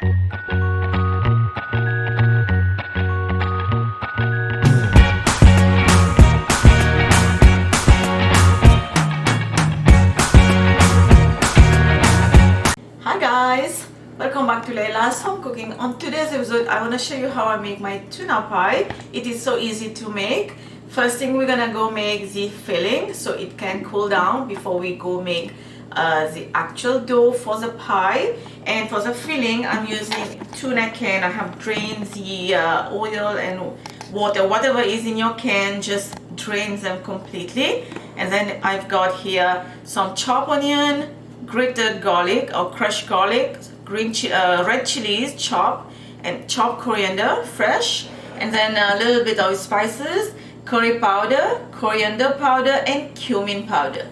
Hi guys, welcome back to Laila's Home Cooking. On today's episode I want to show you how I make my tuna pie. It is so easy to make. First thing, we're gonna go make the filling so it can cool down before we go make the actual dough for the pie. And for the filling, I'm using tuna can. I have drained the oil and water, whatever is in your can, just drain them completely. And then I've got here some chopped onion, grated garlic or crushed garlic, red chilies chopped, and chopped coriander fresh, and then a little bit of spices, curry powder, coriander powder, and cumin powder.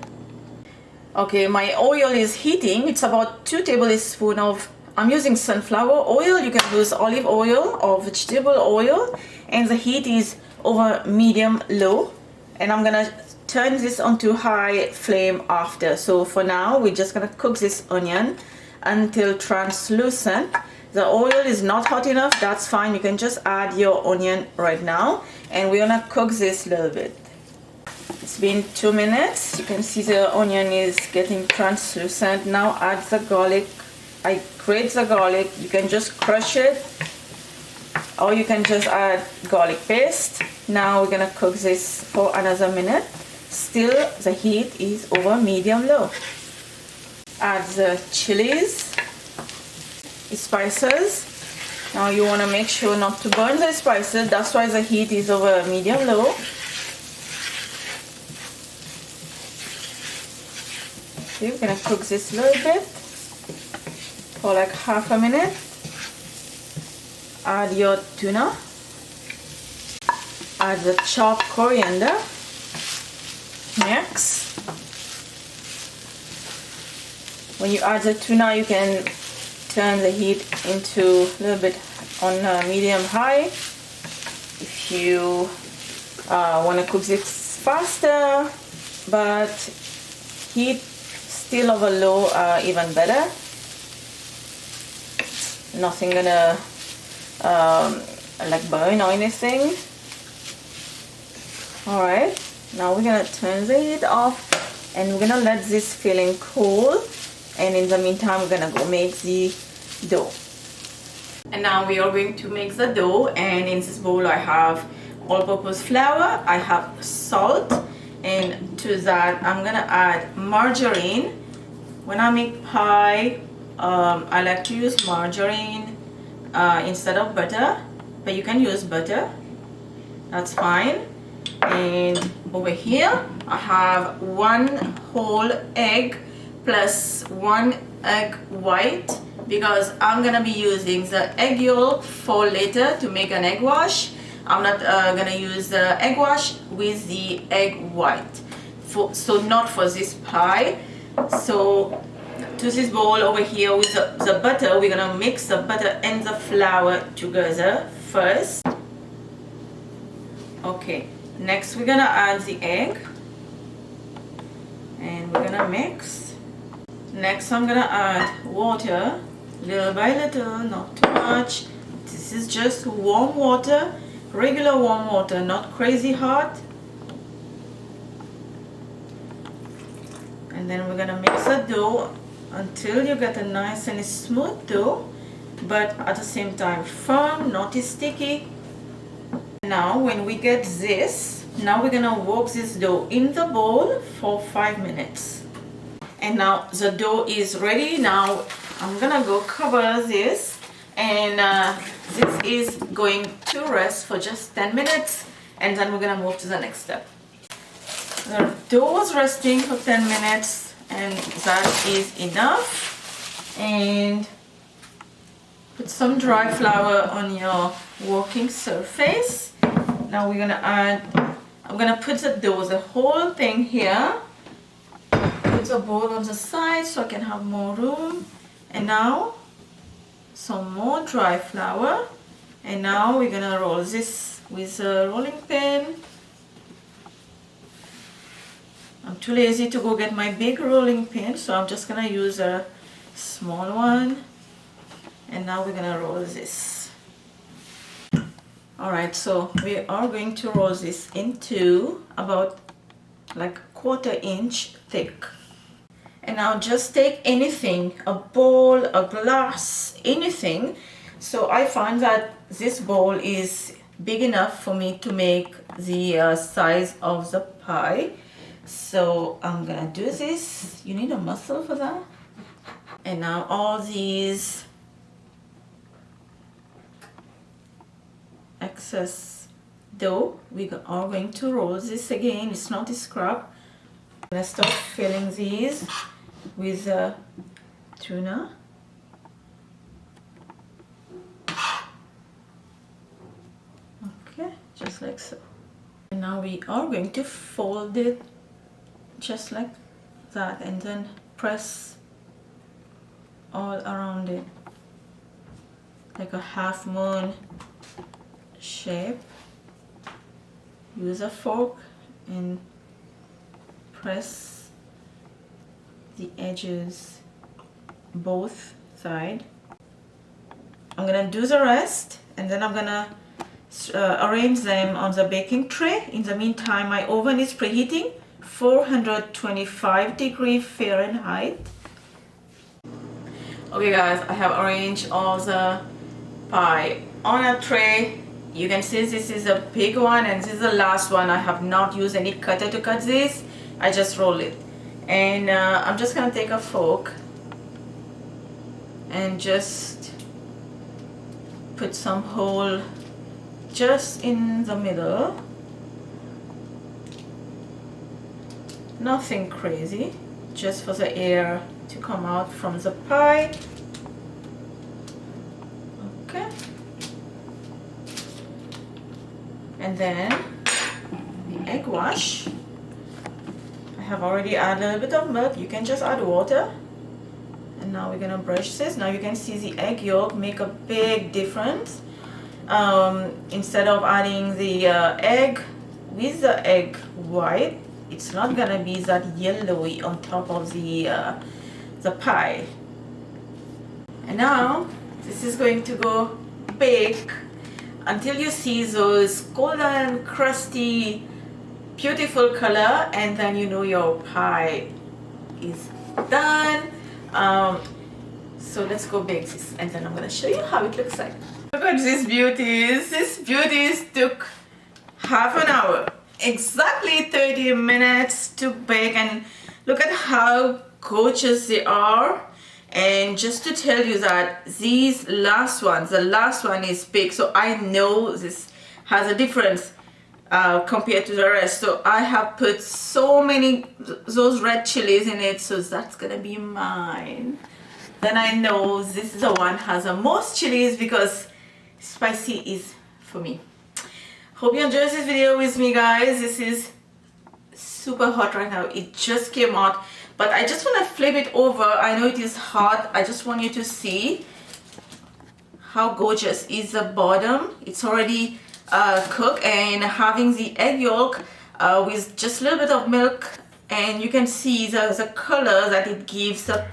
Okay, my oil is heating. It's about 2 tablespoons of, I'm using sunflower oil. You can use olive oil or vegetable oil, and the heat is over medium low, and I'm gonna turn this onto high flame after. So for now we're just gonna cook this onion until translucent. The oil is not hot enough, that's fine. You can just add your onion right now, and we're gonna cook this a little bit. It's been 2 minutes. You can see the onion is getting translucent. Now add the garlic. I grate the garlic. You can just crush it, or you can just add garlic paste. Now we're gonna cook this for another minute. Still the heat is over medium low. Add the chilies, spices. Now you want to make sure not to burn the spices, that's why the heat is over medium low. Okay, we're gonna cook this a little bit for like half a minute. Add your tuna. Add the chopped coriander. Mix. When you add the tuna, you can turn the heat into a little bit on medium high. If you want to cook this faster, but heat still over low, even better. Nothing gonna like burn or anything. All right. Now we're gonna turn the heat off, and we're gonna let this filling cool, and in the meantime we're gonna go make the dough. And now we are going to make the dough, and in this bowl I have all-purpose flour, I have salt, and to that I'm gonna add margarine. When I make pie, I like to use margarine instead of butter, but you can use butter, that's fine. And over here I have 1 whole egg plus 1 egg white, because I'm gonna be using the egg yolk for later to make an egg wash. I'm not gonna use the egg wash with the egg white, so not for this pie. So to this bowl over here with the butter, we're gonna mix the butter and the flour together first. Okay. Next we're gonna add the egg, and we're gonna mix. Next I'm gonna add water, little by little, not too much. This is just warm water, regular warm water, not crazy hot. And then we're gonna mix the dough until you get a nice and smooth dough, but at the same time firm, not sticky. Now when we get this, now we're gonna work this dough in the bowl for 5 minutes. And now the dough is ready. Now I'm gonna go cover this, and this is going to rest for just 10 minutes, and then we're gonna move to the next step. The dough was resting for 10 minutes, and that is enough. And put some dry flour on your working surface. Now we're gonna add, I'm gonna put the dough, the whole thing here. Put the bowl on the side so I can have more room. And now some more dry flour. And now we're gonna roll this with a rolling pin. I'm too lazy to go get my big rolling pin, so I'm just gonna use a small one. And now we're gonna roll this. All right, so we are going to roll this into about like 1/4 inch thick. And now just take anything, a bowl, a glass, anything. So I find that this bowl is big enough for me to make the size of the pie. So I'm gonna do this. You need a mussel for that. And now all these excess dough, we are going to roll this again. It's not a scrub. I'm gonna start filling these with tuna. Okay, just like so. And now we are going to fold it just like that and then press all around it like a half moon shape. Use a fork and press the edges both sides. I'm gonna do the rest and then I'm gonna arrange them on the baking tray. In the meantime, my oven is preheating 425 degrees Fahrenheit. Okay guys, I have arranged all the pie on a tray. You can see this is a big one and this is the last one. I have not used any cutter to cut this. I just roll it. And I'm just gonna take a fork and just put some hole just in the middle. Nothing crazy, just for the air to come out from the pie. Okay. And then the egg wash. I have already added a little bit of milk. You can just add water. And now we're gonna brush this. Now you can see the egg yolk make a big difference. Instead of adding the egg with the egg white, it's not gonna be that yellowy on top of the pie. And now this is going to go bake until you see those golden, crusty, beautiful color, and then you know your pie is done. So let's go bake this, and then I'm gonna show you how it looks like. Look at these beauties. These beauties took half an hour, exactly 30 minutes to bake, and look at how gorgeous they are. And just to tell you that these last ones, the last one is big, so I know this has a difference compared to the rest. So I have put so many those red chilies in it, so that's gonna be mine. Then I know this is the one has the most chilies because spicy is for me. Hope you enjoyed this video with me, guys. This is super hot right now. It just came out, but I just want to flip it over. I know it is hot. I just want you to see how gorgeous is the bottom. It's already cooked, and having the egg yolk with just a little bit of milk, and you can see the color that it gives the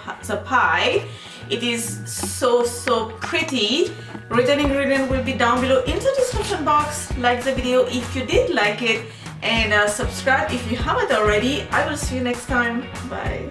pie. It is so pretty. Written ingredient will be down below in the description box. Like the video if you did like it, and subscribe if you haven't already. I will see you next time. Bye.